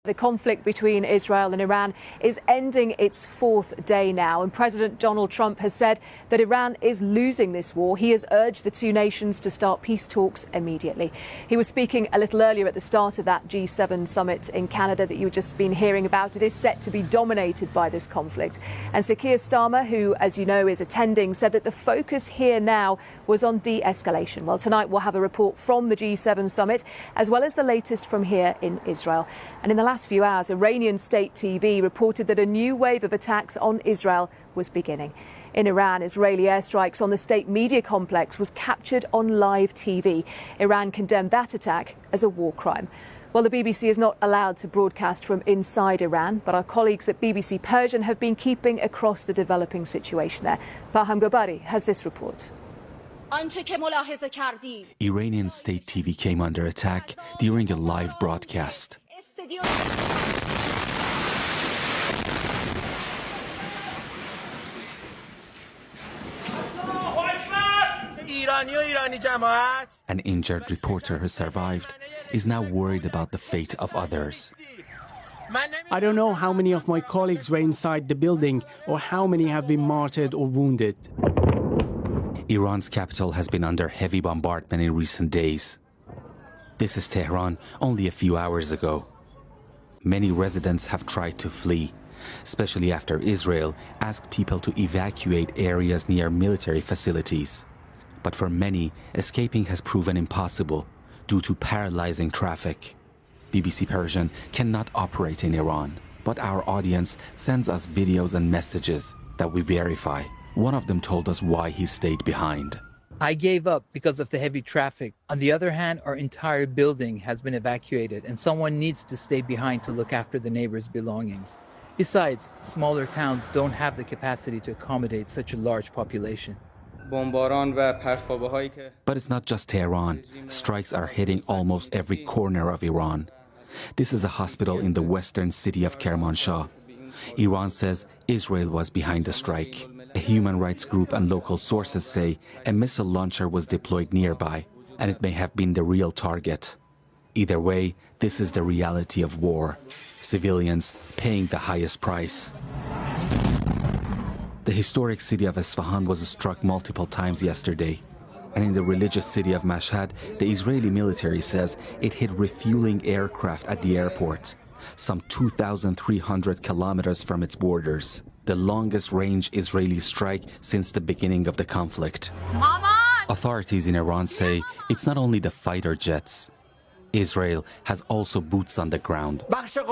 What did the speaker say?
The conflict between Israel and Iran is ending its fourth day now, and President Donald Trump has said that Iran is losing this war. He has urged the two nations to start peace talks immediately. He was speaking a little earlier at the start of that G7 summit in Canada that you've just been hearing about. It is set to be dominated by this conflict. And Sir Keir Starmer, who, as you know, is attending, said that the focus here now was on de-escalation. Well, tonight we'll have a report from the G7 summit, as well as the latest from here in Israel. And in the last few hours, Iranian state TV reported that a new wave of attacks on Israel was beginning. In Iran, Israeli airstrikes on the state media complex was captured on live TV. Iran condemned that attack as a war crime. Well, the BBC is not allowed to broadcast from inside Iran, but our colleagues at BBC Persian have been keeping across the developing situation there. Paham Gobari has this report. Iranian state TV came under attack during a live broadcast. An injured reporter who survived is now worried about the fate of others. I don't know how many of my colleagues were inside the building or how many have been martyred or wounded. Iran's capital has been under heavy bombardment in recent days. This is Tehran only a few hours ago. Many residents have tried to flee, especially after Israel asked people to evacuate areas near military facilities. But for many, escaping has proven impossible due to paralyzing traffic. BBC Persian cannot operate in Iran, but our audience sends us videos and messages that we verify. One of them told us why he stayed behind. I gave up because of the heavy traffic. On the other hand, our entire building has been evacuated and someone needs to stay behind to look after the neighbors' belongings. Besides, smaller towns don't have the capacity to accommodate such a large population. But it's not just Tehran. Strikes are hitting almost every corner of Iran. This is a hospital in the western city of Kermanshah. Iran says Israel was behind the strike. A human rights group and local sources say a missile launcher was deployed nearby, and it may have been the real target. Either way, this is the reality of war. Civilians paying the highest price. The historic city of Isfahan was struck multiple times yesterday. And in the religious city of Mashhad, the Israeli military says it hit refueling aircraft at the airport, some 2,300 kilometers from its borders. The longest range Israeli strike since the beginning of the conflict. Authorities in Iran say it's not only the fighter jets. Israel has also boots on the ground.